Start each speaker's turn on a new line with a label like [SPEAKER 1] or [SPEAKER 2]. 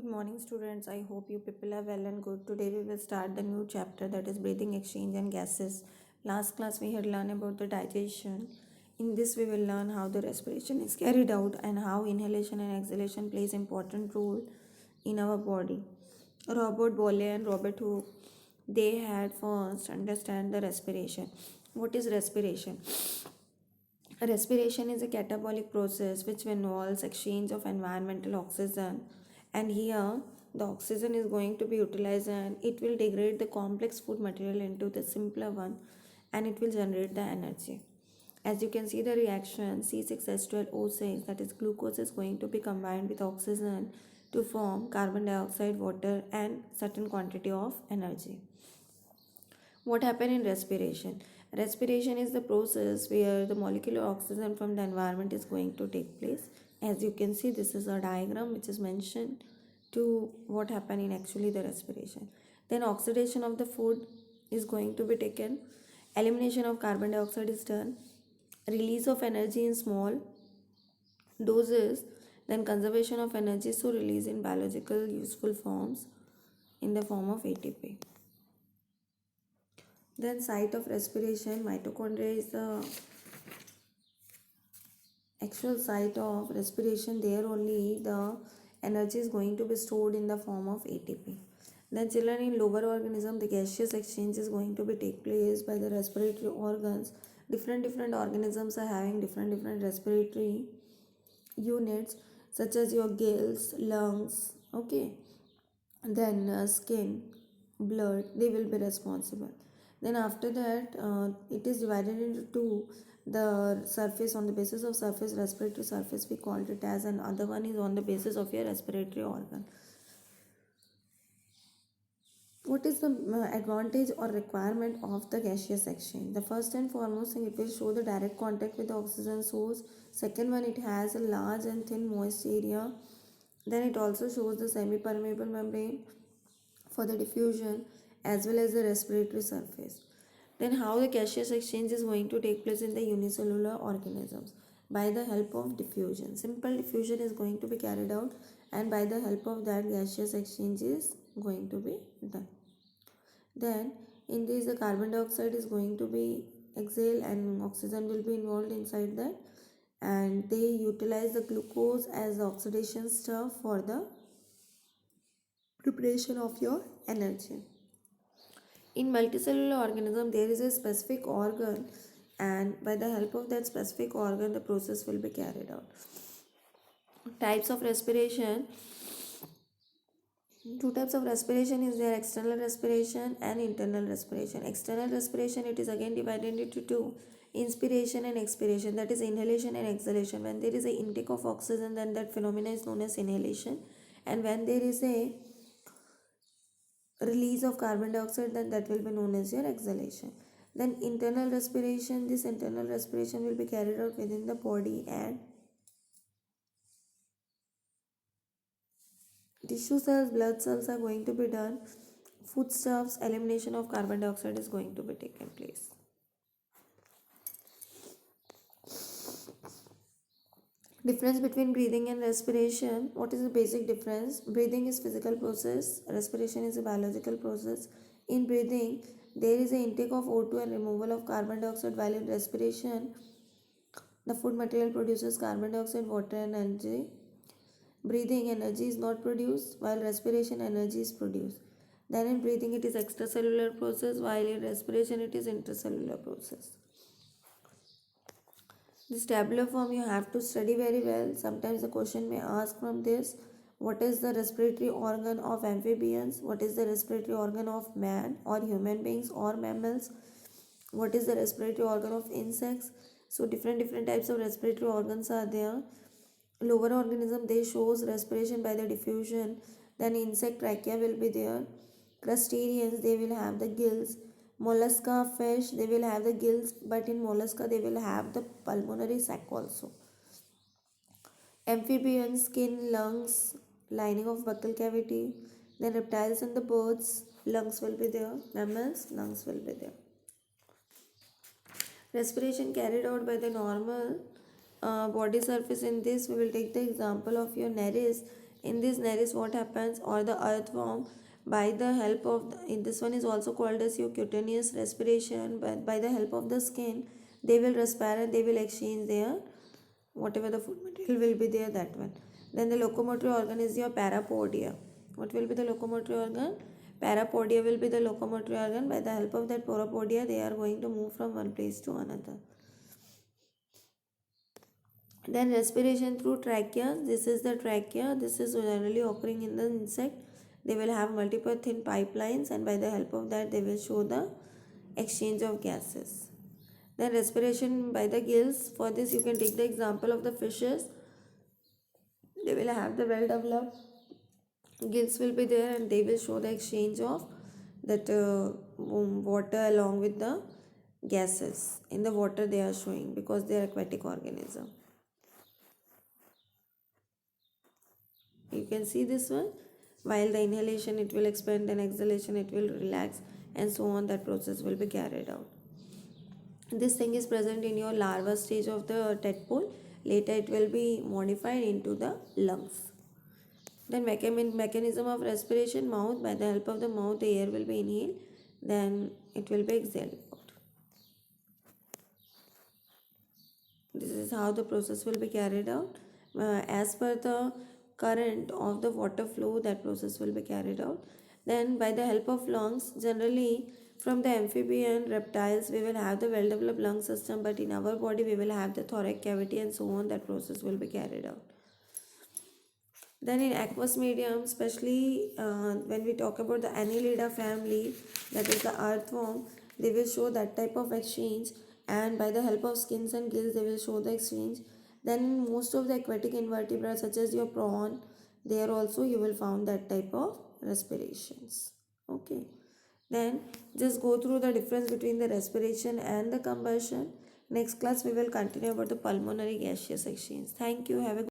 [SPEAKER 1] Good morning, students. I hope you people are well and good. Today we will start the new chapter, that is breathing, exchange, and gases. Last class we had learned about the digestion. In this we will learn how the respiration is carried out and how inhalation and exhalation plays important role in our body. Robert Boyle and Robert Hooke, they had first understand the respiration. What is respiration? Respiration is a catabolic process which involves exchange of environmental oxygen, and here the oxygen is going to be utilized and it will degrade the complex food material into the simpler one, and it will generate the energy. As you can see the reaction C6H12O6, that is glucose is going to be combined with oxygen to form carbon dioxide, water and certain quantity of energy. What happens in respiration? Respiration is the process where the molecular oxygen from the environment is going to take place. As you can see, this is a diagram which is mentioned to what happened in actually the respiration. Then oxidation of the food is going to be taken. Elimination of carbon dioxide is done. Release of energy in small doses. Then conservation of energy, so release in biological useful forms in the form of ATP. Then site of respiration, mitochondria is the actual site of respiration. There only the energy is going to be stored in the form of ATP. Then children, in lower organism, the gaseous exchange is going to be take place by the respiratory organs. Different organisms are having different respiratory units, such as your gills, lungs, okay, then skin, blood, they will be responsible. Then after that it is divided into two. The surface, on the basis of surface, respiratory surface we called it as, and other one is on the basis of your respiratory organ. What is the advantage or requirement of the gaseous exchange? The first and foremost thing, it will show the direct contact with the oxygen source. Second one, it has a large and thin moist area. Then it also shows the semi-permeable membrane for the diffusion as well as the respiratory surface. Then how the gaseous exchange is going to take place in the unicellular organisms? By the help of diffusion. Simple diffusion is going to be carried out, and by the help of that gaseous exchange is going to be done. Then in this the carbon dioxide is going to be exhaled and oxygen will be involved inside that, and they utilize the glucose as the oxidation stuff for the preparation of your energy. In multicellular organism there is a specific organ, and by the help of that specific organ the process will be carried out. Types of respiration. Two types of respiration is there: external respiration and internal respiration. External respiration, it is again divided into two: inspiration and expiration, that is inhalation and exhalation. When there is a intake of oxygen, then that phenomena is known as inhalation, and when there is a release of carbon dioxide, then that will be known as your exhalation. Then internal respiration, this internal respiration will be carried out within the body, and tissue cells, blood cells are going to be done. Foodstuffs, elimination of carbon dioxide is going to be taken place. Difference between breathing and respiration. What is the basic difference? Breathing is physical process, respiration is a biological process. In breathing, there is an intake of O2 and removal of carbon dioxide, while in respiration, the food material produces carbon dioxide, water and energy. Breathing, energy is not produced, while respiration, energy is produced. Then in breathing it is extracellular process, while in respiration it is intracellular process. This tabular form you have to study very well. Sometimes the question may ask from this: what is the respiratory organ of amphibians? What is the respiratory organ of man or human beings or mammals? What is the respiratory organ of insects? So different types of respiratory organs are there. Lower organism, they shows respiration by the diffusion. Then insect, trachea will be there. Crustaceans, they will have the gills. Mollusca, fish, they will have the gills, but in mollusca they will have the pulmonary sac also. Amphibians, skin, lungs, lining of buccal cavity. Then reptiles and the birds, lungs will be there. Mammals, lungs will be there. Respiration carried out by the normal body surface. In this we will take the example of your nares. In this naris, what happens, or the earthworm, by the help of in this one is also called as your cutaneous respiration, but by the help of the skin they will respire and they will exchange their whatever the food material will be there, that one. Then the locomotory organ is your parapodia. What will be the locomotory organ? Parapodia will be the locomotory organ. By the help of that parapodia they are going to move from one place to another. Then respiration through trachea. This is the trachea. This is generally occurring in the insect. They will have multiple thin pipelines, and by the help of that they will show the exchange of gases. Then respiration by the gills. For this you can take the example of the fishes. They will have the well developed gills will be there, and they will show the exchange of that water along with the gases in the water they are showing, because they are aquatic organism. You can see this one. While the inhalation it will expand, and exhalation it will relax, and so on, that process will be carried out. This thing is present in your larva stage of the tadpole. Later it will be modified into the lungs. Then mechanism of respiration, mouth. By the help of the mouth the air will be inhaled, then it will be exhaled out. This is how the process will be carried out. As per the current of the water flow, that process will be carried out. Then by the help of lungs, generally from the amphibian reptiles we will have the well developed lung system, but in our body we will have the thoracic cavity, and so on, that process will be carried out. Then in aqueous medium, especially when we talk about the Annelida family, that is the earthworm, they will show that type of exchange, and by the help of skins and gills they will show the exchange. Then most of the aquatic invertebrates such as your prawn, there also you will found that type of respirations. Okay. Then just go through the difference between the respiration and the combustion. Next class we will continue about the pulmonary gaseous exchange. Thank you. Have a